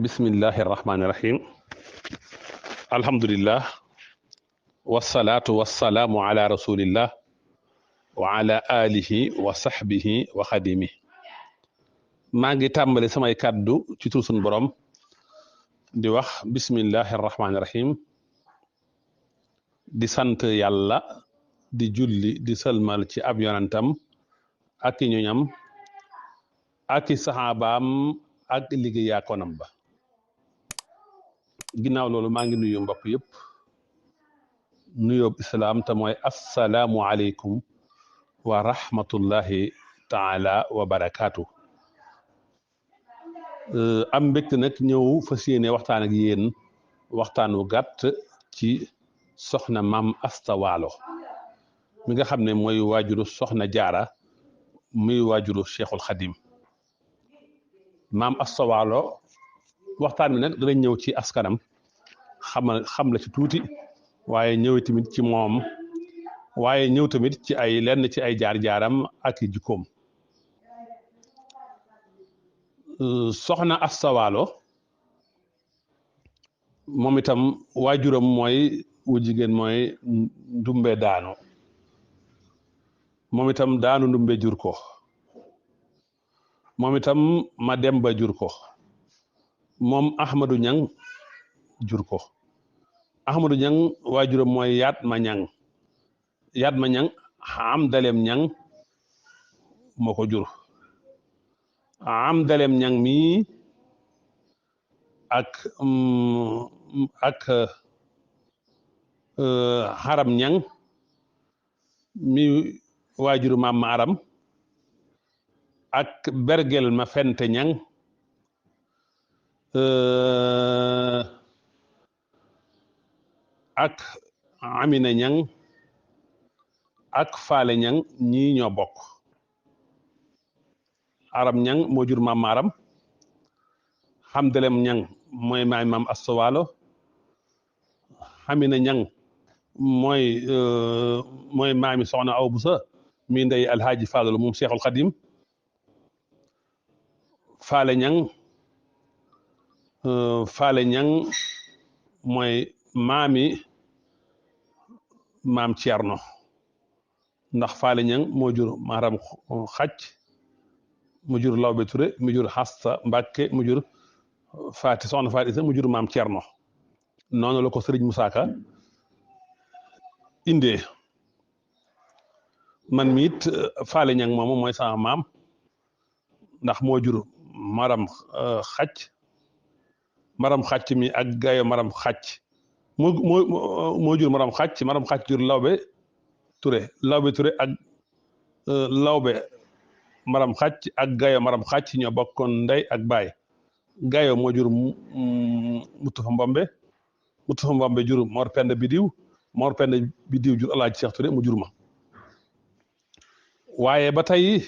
bismillahi irrahmani irrahim alhamdulillah wasalaatu wasalaamu ala rasulillah wa ala alihi wa sahbihi wa xadimi maa ngi tàmbali samay kàddu ci tur sunu borom di wax bismillahi irrahmani irrahim di sant yàlla di julli di sëlmal ci ab yonantam ak i ñoñam ak i saxaabaam ak liggéeyaa konam ba ginnaaw loolu maa ngi nuyu mbokk yëpp nuyoob islaam te mooy assalaamu aleykum wa rahmatullahi taala wa barakaatu am mbégte nag ñëw fas yéene waxtaan ak yéen waxtaan wu gàtt ci soxna maam Asta Waalo mi nga xam ne mooy waajuru soxna jaara muy waajuru cheikhul xadim maam Asta Waalo waxtaan bi nag danañ ñëw ci askanam xam la ci tuuti waaye ñëw tamit ci moom waaye ñëw tamit ci ay lenn ci ay jaar-jaaram ak i jikkoom soxna Asta Waalo moom itam waajuram mooy wu jigéen mooy ndumbe daanu moom itam daanu ndumbe jur ko moom itam ma demba jur ko moom Ahmadou Ñang jur ko Ahmadou Ñang waajuram mooy yaat ma ñang am dalem ñang moo ko jur am dalem ñang mi ak xaram ñang mi waajuru maam ma aram ak bergel ma fente ñang ak Amina ñang ak faale ñang ñii ñoo bokk aram ñang moo jur maam aram xamdelem ñang mooy maam Asta Waalo Amina ñang mooy maami soxna aw busa mi ndey alhaaji Fadlu moom Cheikhul Xadim faale ñang mooy maami maam Thierno ndax faale ñang moo jur maram xaj mu jur Lawbe Touré mu jur Xasta Mbàkke mu jur soxna Faati Isa mu jur maam Thierno noonu la ko Sëriñ Musaa Ka indee man mi it faale ñang moomu mooy sama maam ndax moo jur maram xacc mi ak gayo maram xacc moo jur maram xacc jur Lawbe Touré ak Lawbe maram xacc ak gayo maram xacc ñoo bokkoon ndey ak baay gayo moo jur Mustafa Mbombe jur Mor Penda Bidiw jur Alaaji Cheikh Touré mu jur ma waaye ba tey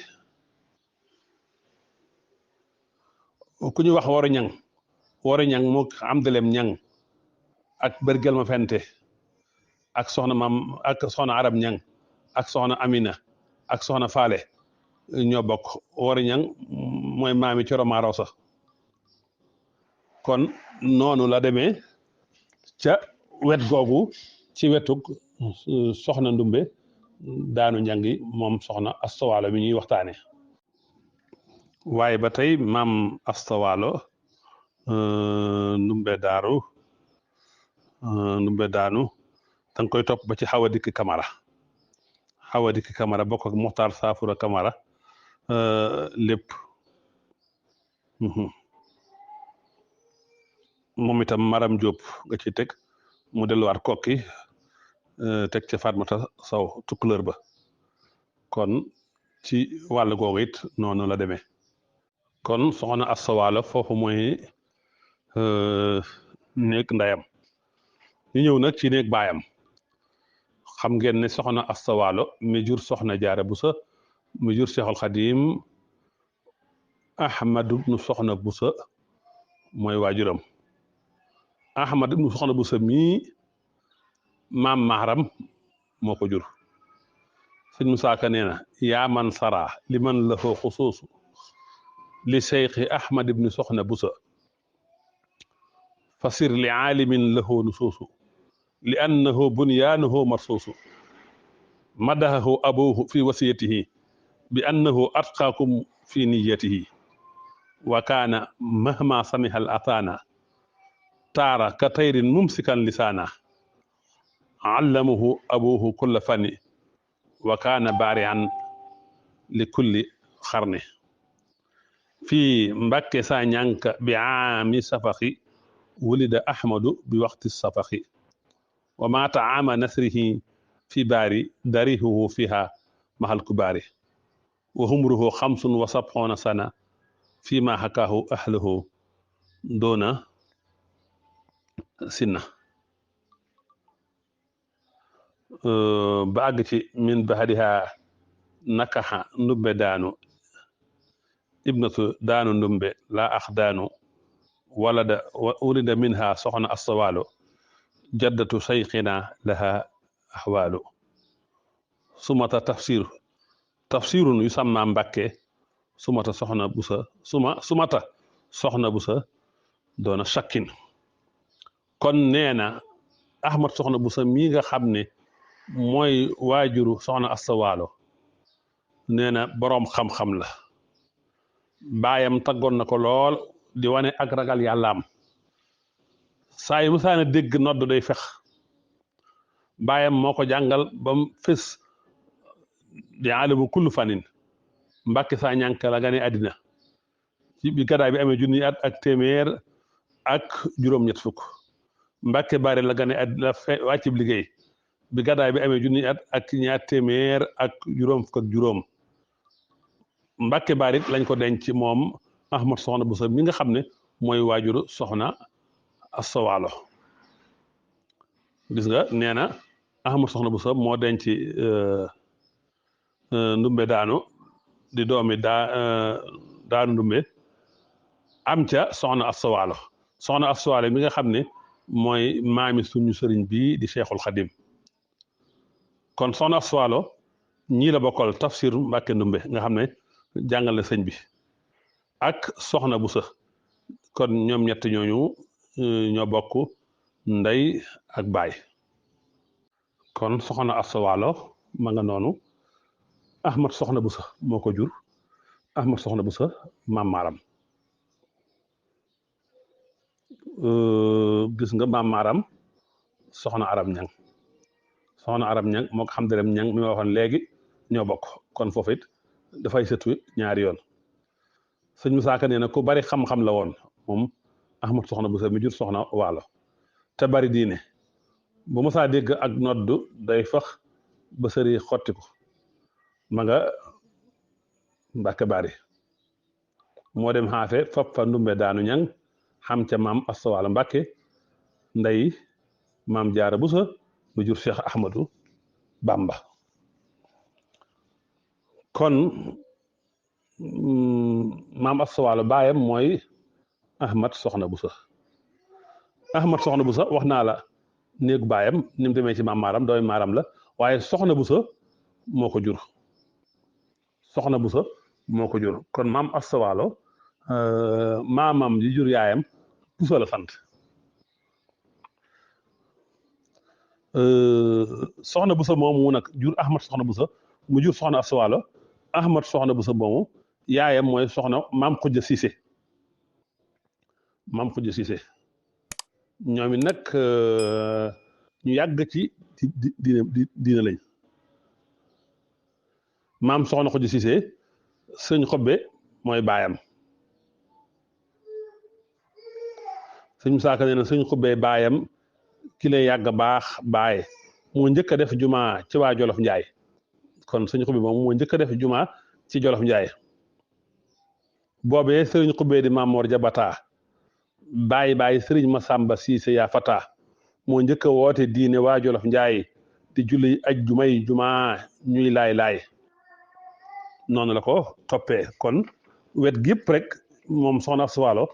ku ñu wax Woro Ñang moo am delem ñang ak bergel ma fente ak soxna Arab Ñang ak soxna Amina ak soxna Faale ñoo bokk Woro Ñang mooy maami Coro Maaraw sax kon noonu la demee ca wet googu ci wetug soxna ndumbe daanu ñangi moom soxna Asta Waalo mi ñuy waxtaane waaye ba tey maam Asta Waalo ndumbe daanu danga koy topp ba ci Xawa Dikk Kamara bokk ak Moxtaar Saafura Kamara lépp moom itam Maram Jóob nga ci teg mu delluwaat kokki teg ca Fatmata Saw Tukulóor ba kon ci wàll googu it noonu la demee kon soxna Asta Waalo foofu mooy néeg ndeyam ñu ñëw nag ci néeg baayam xam ngeen ne soxna Asta Waalo mi jur soxna Jaara Busa mi jur Cheikhul Xadim Ahmadu ibnu soxna Busa mooy waajuram Ahmadu ibnu soxna Busa mii maam Maharam moo ko jur sëñ Musaa Ka nee na yaa man sara li man la foo xusuusu li Cheikhi Ahmad ibnu soxna Busa fasir li aalimin lahu nusuusu li annahu bunyaanuhu marsuusu madahahu abuhu fi wasiyatihi bi annahu atqaakum fi niyatihi wa kaana mahma samiha al ataana taara ka tayrin mumsikan lisaana allamahu abuhu kulla fani wa kaana baari'an li kulli xarni fii Mbàkke saa ñànk bi aami safaxi wulida ahmadu bi waxti safaxi wa maata aama nasrihi fi baari darihuhu fiha mahal kubaari wa humruhu xamsun wa sabxoona sana fi ma hakaahu ahluhu doona sinna ba àgg ci min bahadiha nakaxa ndumbe daanu ibnatu daanu ndumbe la ax daanu wulida minha soxna astawaalo jaddatu sayxina laha axwaalu tafsirun yu sàmma Mbàkke sumata soxna busa doona shakkin kon nee na ahmad soxna busa mii nga xam ne mooy waajuru soxna astawaalo nee na boroom xam-xam la baayam taggoon na ko lool di wane ak ragal yàllaam saa yu musaana dégg nodd day fex baayam moo ko jàngal ba mu fés di aalimu kullu fanin Mbàkke saa ñànk la gane àddina ci bi gadaay bi amee junni at ak téeméer ak juróom-ñett fukk Mbàkke Bari la gane àddina wàccib liggéey bi gadaay bi amee junni at ak ñaar téeméer ak juróom fukk ak juróom Mbàkke Bari lañ ko denc moom ahmad soxna busa mi nga xam ne mooy waajuru soxna astawaalo gis nga nee na ahmad soxna busa moo denc ndumbe daanu di doomi daanu ndumbe am ca soxna astawaalo mi nga xam ne mooy maami suñu sëriñ bii di cheikhul xadim kon soxna astawaalo ñii la bokkal tafsir Mbàkke ndumbe nga xam ne jàngal na sëñ bi ak soxna busa kon ñoom ñett ñooñu ñoo bokk ndey ak baay kon soxna astawaalo ma nga noonu ahmad soxna busa moo ko jur ahmad soxna busa maam maaram gis nga maam maaram soxna aram ñang moo ko xam derem ñang mi ma waxoon léegi ñoo bokk kon foofu it dafay sëtu ñaari yoon sëñ Musaa Ka nee na ku bari xam-xam la woon moom ahmad soxna busa mi jur soxna waalo te bari diine bu musaa dégg ak nodd day fax ba sëri xottiku ma nga Mbàkke Bari moo dem xaafe fab fa ndumbe daanu ñang xam ca maam astawaalo Mbàkke ndey maam jaara busa mu jur Cheikh Ahmadou Bamba kon maam astawaalo baayam mooy ahmad soxna busa wax naa la néegu baayam ni mu demee ci maam maaram dooy maaram la waaye soxna busa moo ko jur kon maam astawaalo maamam ji jur yaayam busa la sant soxna busa moomu nag jur ahmad soxna busa mu jur soxna astawaalo ahmad soxna busa moomu yaayam mooy soxna maam xujja siise ñoom it nag ñu yàgg ci diina lañ maam soxna xujja siise sëñ xobbe mooy baayam sëñ Musaa Ka nee na sëñ xobbe baayam ki lay yàgg baax baay moo njëkk a def juma ci waa Jolof Njaay kon sëñ xubbe moom moo njëkk a def juma ci Jolof Njaay boobee sëriñ xubbe di Maamoor Jabata bàyyi sëriñ Masamba Siise yaa fata moo njëkk a woote diine waa Jolof Njaay di julli aj juma ñuy laay noonu la ko toppee kon wet gépp rek moom soxna Astawaalo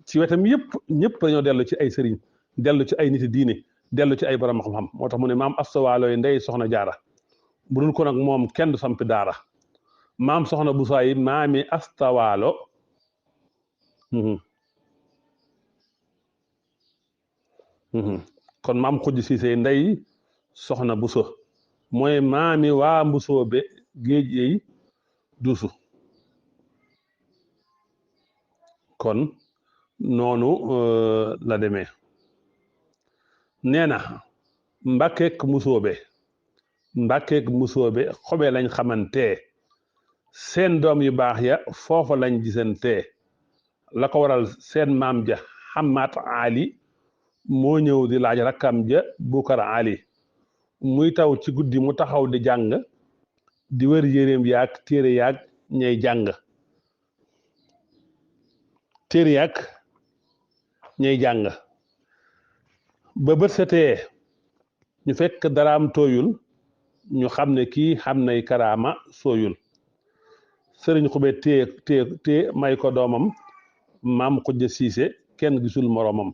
ci wetam yëpp ñëpp dañoo dellu ci ay sëriñ dellu ci ay niti diine dellu ci ay borom xam-xam moo tax mu ne maam Astawaalo yi ndey soxna jaara bu dul ko nag moom kenn du sampi daara maam soxna Busaa yi maami Astawaalo kon maam xujj siise ndey soxna buso mooy maami waa mbusoobe géej yey duusu kon noonu la demee nee na mbàkkeek mbusoobe xobe lañ xamante seen doom yu baax ya foofa lañ gisante la ko waral seen maam ja xamaat ali moo ñëw di laaj rakkam ja bukar ali muy taw ci guddi mu taxaw di jàng di wër yéreem yaag téere yaag ñay jàng téere yaag ñay jàng ba bët setee ñu fekk daraam tooyul ñu xam ne kii xam nay karaama sooyul sëriñ xube téye may ko doomam maam xujja siise kenn gisul moroomam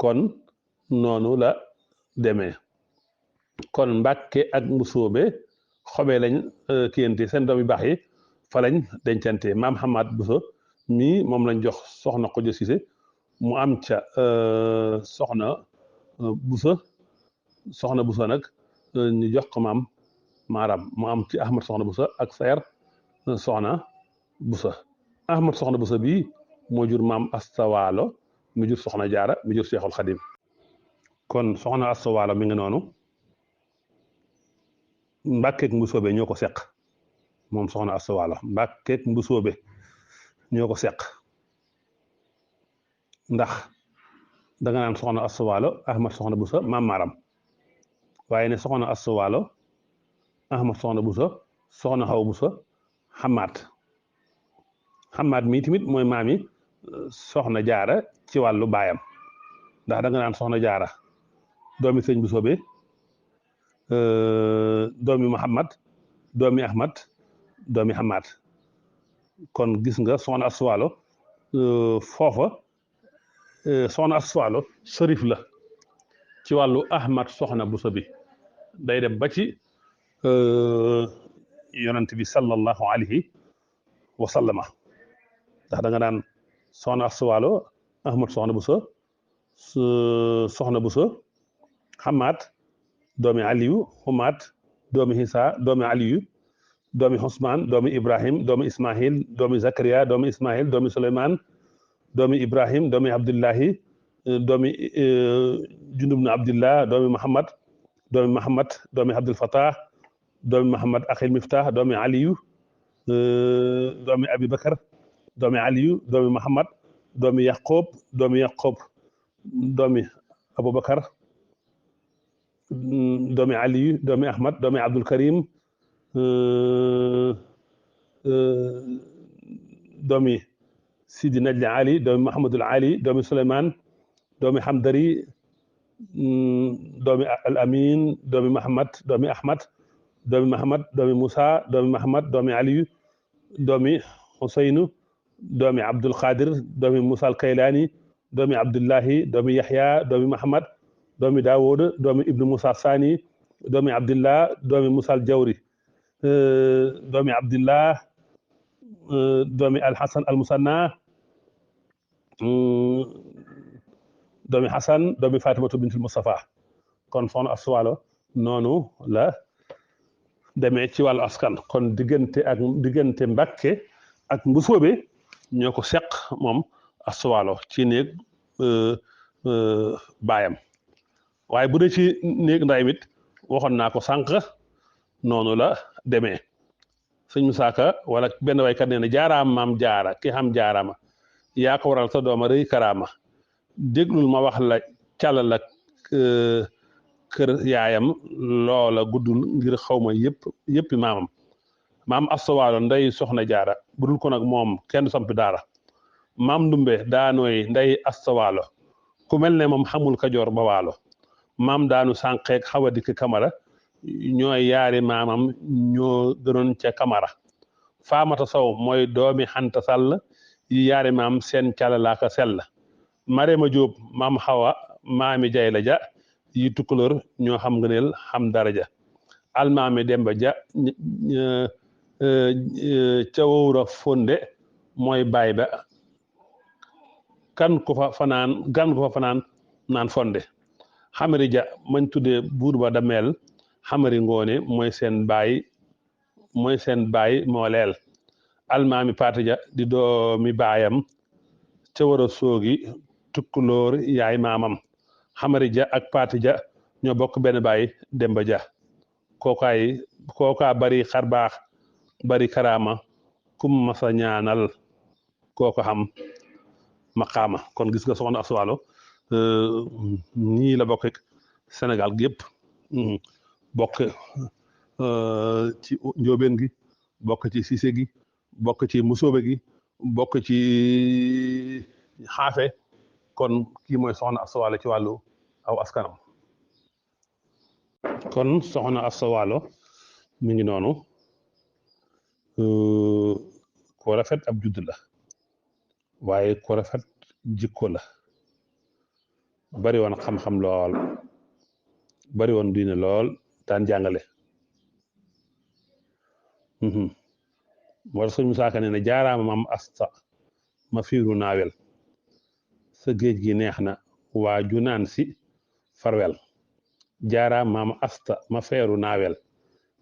kon noonu la demee kon mbàkke ak mbusoobe xobe lañ kiyante seen doom yu baax yi fa lañ dencante maam xamaat buso mii moom lañ jox soxna xujja siise mu am ca soxna buso nag ñu jox ko maam maaram mu am ci ahmad soxna buso ak sayer soxna buso ahmad soxna buso bii moo jur maam astawaalo mi jur soxna jaara mi jur seexul xadim kon soxna astawaalo mi ngi noonu mbàkkeek mbusoobe ñoo ko seq moom soxna astawaalo mbàkkeek mbusoobe ñoo ko seq ndax danga naan soxna astawaalo ahmad soxna buso maam maaram waaye ne soxna astawaalo ahmad soxna buso soxna xaw buso xamaat mii tamit mooy maami soxna jaara ci wàllu baayam ndax danga naan soxna jaara doomi sëñ busoobe doomi muhammad doomi ahmad doomi xamaat kon gis nga soxna astawaalo foofa soxna astawaalo sërif la ci wàllu ahmad soxna buso bi day dem ba ci yonent bi sallallahu alayhi wa sallama ndax da nga daan soxna astawaalo ahmad soxna buso soxna buso xamaat doomi aliyu xumaat doomi xisa doomi aliyu doomi xusmaan doomi ibrahim doomi ismail doomi zakariya doomi ismail doomi suleymaan doomi ibrahim doomi abdullahi doomi jundub na abdillah doomi muhammad doomi abdul fatah doomi muhammad axil miftah doomi aliyu doomi abi bakar doomi aliyu doomi muhammad doomi yaqoob doomi abubakar doomi aliyu doomi ahmad doomi abdul karim doomi sidi najli ali doomi mahamadul ali doomi suleyman doomi hamdari doomi al amin doomi muhammad doomi ahmad doomi muhammad doomi musa doomi muhammad doomi aliyu doomi huseynu doomi abdul qadir doomi musa al kaylani doomi abdullahi doomi yahya doomi muhammad doomi daawud doomi ibnu musa sani doomi abdillah doomi musa al jawri doomi abdillah doomi al hasan al musanna doomi hasan doomi fatimatu bintul mustafa kon soxna astawaalo noonu la demee ci wàllu askan kon diggante mbàkke ak mbusoobe ñoo ko seq moom astawaalo ci néeg baayam waaye bu dee ci néeg ndayam it waxoon naa ko sànq noonu la demee sëñ Musaa Ka wala benn waykat nee na jaaraam maam jaara ki xam jaarama yaa ko waral sa dooma rëy karaama déglul ma wax la càll ak kër yaayam loola guddul ngir xawma yëppi maamam maam astawaalo nday soxna jaara budul ko nag moom kenn du sampi daara maam ndumbe daanooy nday astawaalo ku mel ne moom xamul kajoor ba waalo maam daanu sànqeeg xawa dikk kamara ñooy yaari maamam ñoo gënoon ca kamara faamata sow mooy doomi xanta sàll yi yaari maam seen calalaaka sell marema jóob maam xawa maami jay la ja yi tukkulóor ñoo xam ngëneel xam daraja almaami demba ja ca wowra fonde mooy baay ba gan ko fa fanaan naan fonde xamari ja mañ tuddee buur ba dameel xamari ngoone mooy seen baay moo leel almaami paati ja di doomi baayam ca war a soogi tukkulóor yaay maamam xamari ja ak paati ja ñoo bokk benn baay demba ja kookaa bari xarbaax bari karaama kum masa ñaanal kooko xam maqaama kon gis nga soxna Asta Walo nii la bokk Sénégal gi yëpp bokk ci njóobeen gi bokk ci sise gi bokk ci musóobe gi bokk ci xaafe kon kii mooy soxna Asta Walo ci wàllu aw askanam kon soxna Asta Walo mi ngi noonu ko rafet ab judd la waaye ko rafet jikko la bari woon xam-xam lool bari woon diine lool daan jàngale moo tax sëñ Musaa Ka ne ne jaaraama maam Asta ma fiiru naawel sa géej gi neex na waa ju naan si farwel jaaraama maam Asta ma feeru naawel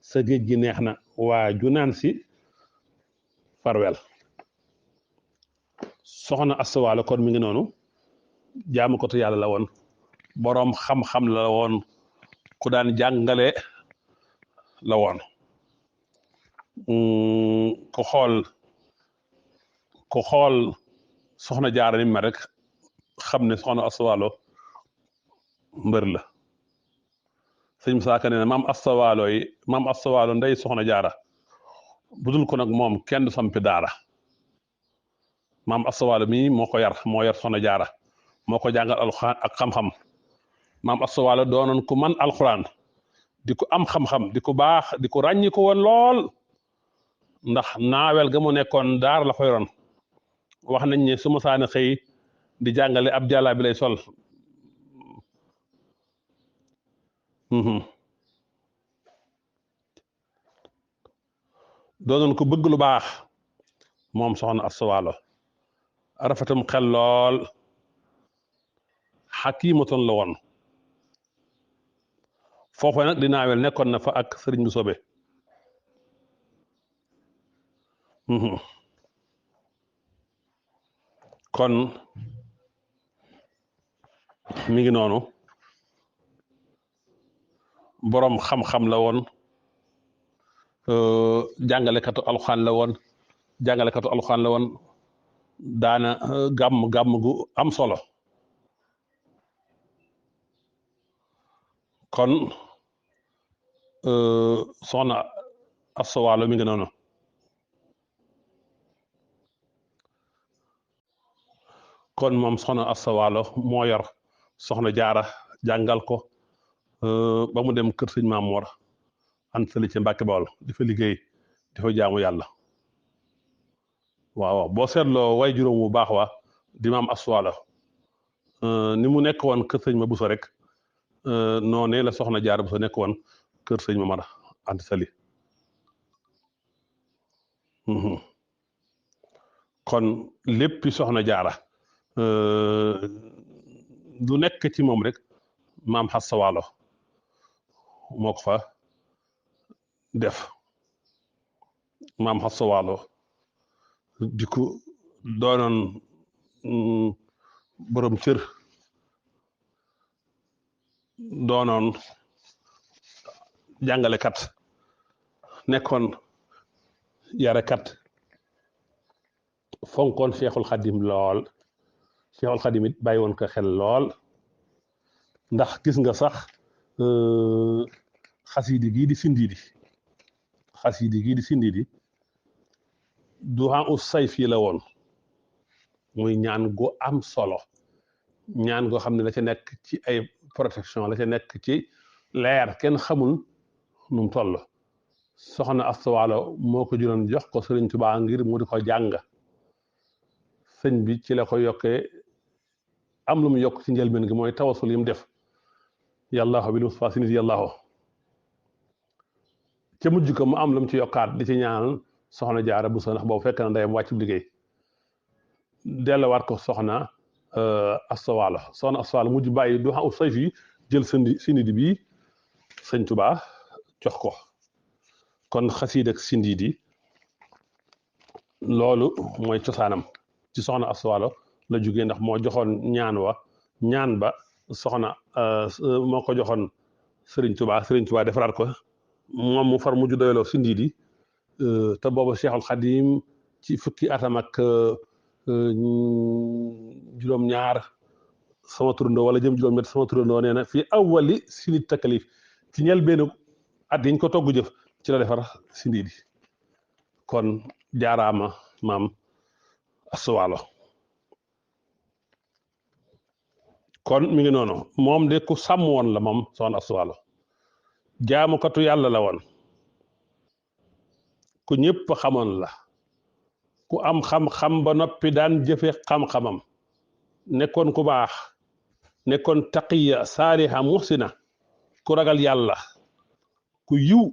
sa géej gi neex na waa ju naan si farwel soxna Asta Walo kon mi ngi noonu jaamu ko te yàlla la woon boroom xam-xam la woon ku daan jàngale la woon ku xool soxna jaara ni ma rek xam ne soxna Asta Walo mbër la sëñ Musaa Ka ne maam Asta Walo ndey soxna jaara budul ko nag moom kenn du sampi daara maam Asta Walo mii moo yar soxna jaara moo ko jàngal alxuraan ak xam-xam maam Asta Walo doonoon ku man alxuraan di ko am xam-xam di ko baax di ko ràññi ko woon lool ndax naawel ga mu nekkoon daar la ko yoroon wax nañ ne su ma saana xëy di jàngale ab jàllaa bi lay sol doonoon ko bëgg lu baax moom soxna Asta Walo rafetum xel lool xakiimatoon la woon foofu nag di naawel nekkoon na fa ak sëriñ bu sobe kon mi ngi noonu boroom xam-xam la woon jàngalekatu alxuraan la woon daana gàmm gu am solo kon soxna Asta Walo mi ngi noonu kon moom soxna Asta Walo moo yor soxna jaara jàngal ko ba mu dem kër sëñ Maam Mor Anta Sali ci Mbàkke Bawol di fa liggéey di fa jaamu yàlla waaw boo seetloo way juróom bu baax wa di maam Asta Walo ni mu nekk woon kër sëñ ma Buso rek noonee la soxna jaara Buso nekk woon kër sëñ Mamar Anta Sali kon léppi soxna jaara lu nekk ci moom rek maam Asta Walo moo ko fa def maam Asta Walo di ko doonoon borom cër doonoon jàngalekat nekkoon yarekat fonkoon Cheikhul Khadim lool Cheikhul Khadim it bàyyi woon ko xel lool ndax gis nga sax xasidi gii di sindiidi duhaa u sayfi la woon muy ñaan gu am solo ñaan goo xam ne la ca nekk ci ay protection la ca nekk ci leer kenn xamul nu mu toll soxna Asta Walo moo ko juróon jox ko Sëriñ Tuubaa ngir mu di ko jàng sëñ bi ci la ko yokkee am lu mu yokk ci njëlbeen gi mooy tawasul yi mu def yàllaahu bil Mustafa si nit yàllaahu ca mujj ko mu am lu mu ci yokkaat di ci ñaanal soxna jaara Buso ndax boobu fekk na ndeyam wàcc liggéey delluwaat ko soxna astawaalo soxna astawaalo mujj bàyyi du xaw sayf yi jël sindidi bii sëñ Tuubaa jox ko kon xasiid ak sindiidi loolu mooy cosaanam ci soxna astawaalo la jógee ndax moo joxoon ñaan ba soxna moo ko joxoon Sëriñ Tuubaa defaraat ko moom mu far mujj doyloo sindiidi te booba Cheikhul Xadim ci fukki atam ak juróom-ñaar sama turandoo wala jëm juróom-ñett sama turandoo nee na fii awwali sinit takalif ci njëlbéenu at yiñ ko togg jëf ci la defar sindiidi kon jaaraama maam astawaalo kon mi ngi noonu moom de ku sàmm woon la moom soxna astawaalo jaamukatu yàlla la woon ku ñëpp xamoon la ku am xam-xam ba noppi daan jëfe xam-xamam nekkoon ku baax nekkoon taqiya saaliha muhsina ku ragal yàlla ku yiw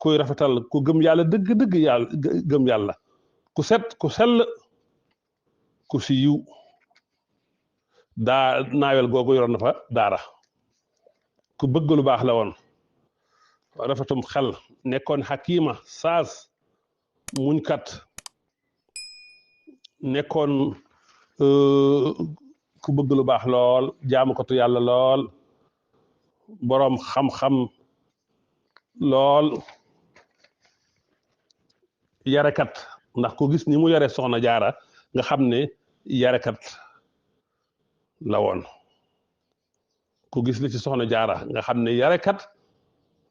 kuy rafetal ku gëm yàlla dëgg-dëgg yàlla gëm yàlla ku set ku sell ku si yiw daa naawel googu yoroon na fa daara ku bëgg lu baax la woon rafetum xel nekkoon xakima saas muñkat nekkoon ku bëgg lu baax lool jaamukatu yàlla lool boroom xam-xam lool yarekat ndax ku gis ni mu yare soxna jaara nga xam ne yarekat la woon ku gis li ci soxna jaara nga xam ne yarekat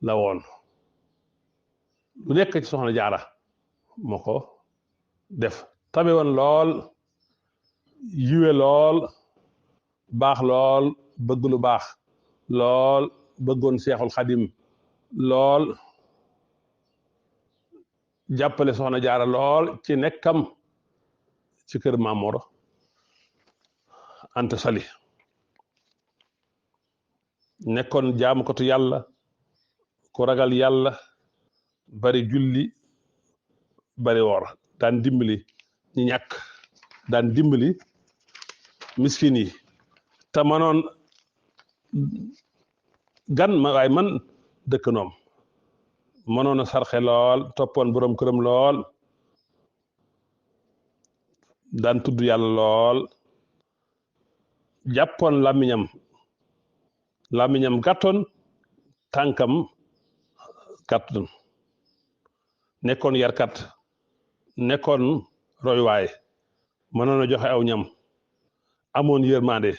la woon lu nekk ci soxna jaara moo ko def tabe woon lool yiwe lool baax lool bëgg lu baax lool bëggoon seexul xadim lool jàppale soxna jaara lool ci nekkam ci kër Mamoor Anta Sali nekkoon jaamukatu yàlla ku ragal yàlla bari julli bari woor daan dimbali ñi ñàkk daan dimbali miskin yi te manoon gan ma waaye man dëkkanoom mënoon a sarxe lool toppoon boroom këram lool daan tudd yàlla lool jàppoon làmmiñam gàttoon tànkam gàttoon nekkoon yarkat nekkoon roywaay mënoon a joxe aw ñam amoon yërmande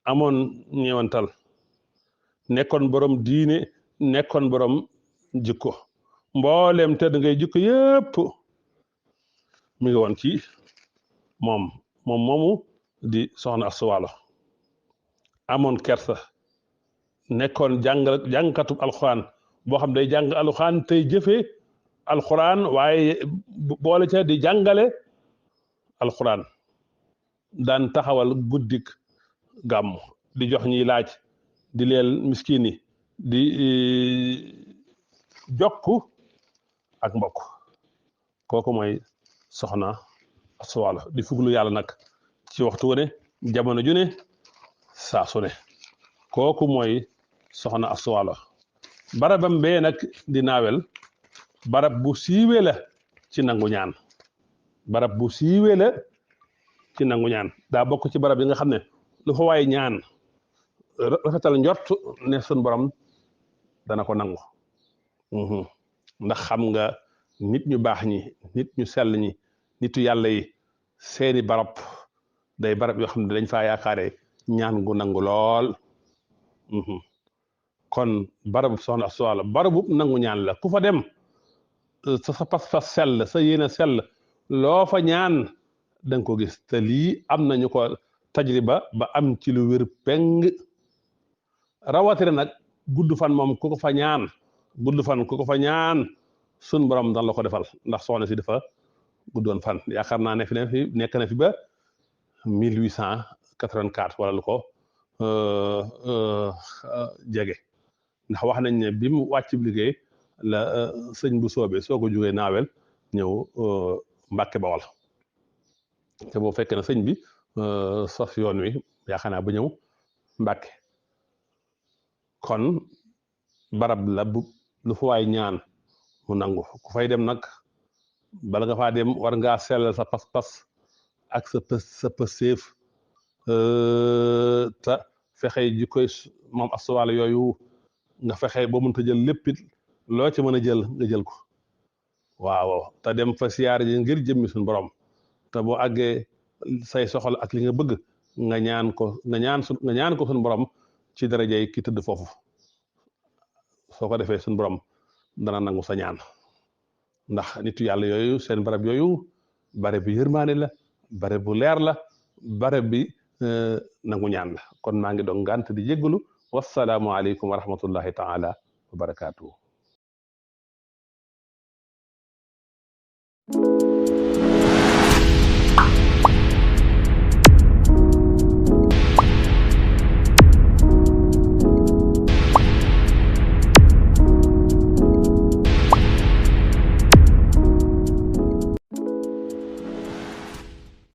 amoon ñeewantal nekkoon borom diine nekkoon borom jikko mbooleem tedd ngay jikko yépp mi ngi woon ci moom moomu di soxna astawaalo amoon kersa nekkoon jàngkatub alxuraan boo xam day jàng alxuraan tey jëfe alxuraan waaye boole ca di jàngale alxuraan daan taxawal guddik gàmm di jox ñiy laaj di leel miskin yi di jokk ak mbokk kooku mooy soxna astawaalo di fuglu yàlla nag ci waxtu wu ne jamono ju ne saa su ne kooku mooy soxna astawaalo barabam bee nag di naawel barab bu siiwee la ci nangu ñaan barab bu siiwee la ci nangu ñaan daa bokk ci barab yi nga xam ne lu fa waay ñaan rafetal njort ne sun borom dana ko nangu ndax xam nga nit ñu baax ñi nit ñu sell ñi nitu yàlla yi seeni barab day barab yoo xam ne dañ faa yaakaare ñaan gu nangu lool kon barabu soxna astawaalo barabu nangu ñaan la ku fa dem sa pas-pas sell sa yéene sell loo fa ñaan danga ko gis te lii am nañu ko tajriba ba am ci lu wér peng rawatina nag gudd fan moom ku ko fa ñaan gudd fan ku ko fa ñaan sun borom dan la ko defal ndax soxna si dafa guddoon fan yaakaar naa ne fi nekk na fi ba 1884 wala lu ko jege ndax wax nañ ne bi mu wàcc liggéey la sëñ bu soobee soo ko jógee naawel ñëw Mbàkke Bawal te boo fekkee na sëñ bi sos yoon wi yaakaar naa ba ñëw Mbàkke kon barab la bu lu fa waay ñaan mu nangu ku fay dem nag bala nga faa dem war ngaa sellal sa pas-pas ak sa pëseef te fexe ji koy moom astuwaalo yooyu nga fexe ba mënta jël léppit loo ci mën a jël nga jël ko waaw te dem fa siyaar ji ngir jëmmi suñu borom te boo àggee say soxla ak li nga bëgg nga ñaan ko suñu borom ci darajay ki tëdd foofu soo ko defee suñu borom dana nangu sa ñaan ndax nitu yàlla yooyu seen barab yooyu bare bi yërmaane la bare bu leer la bare bi nangu ñaan la kon maa ngi doon ngànt di jéggalu wassalaamu aleykum wa rahmatullahi taala wa barakaatuhu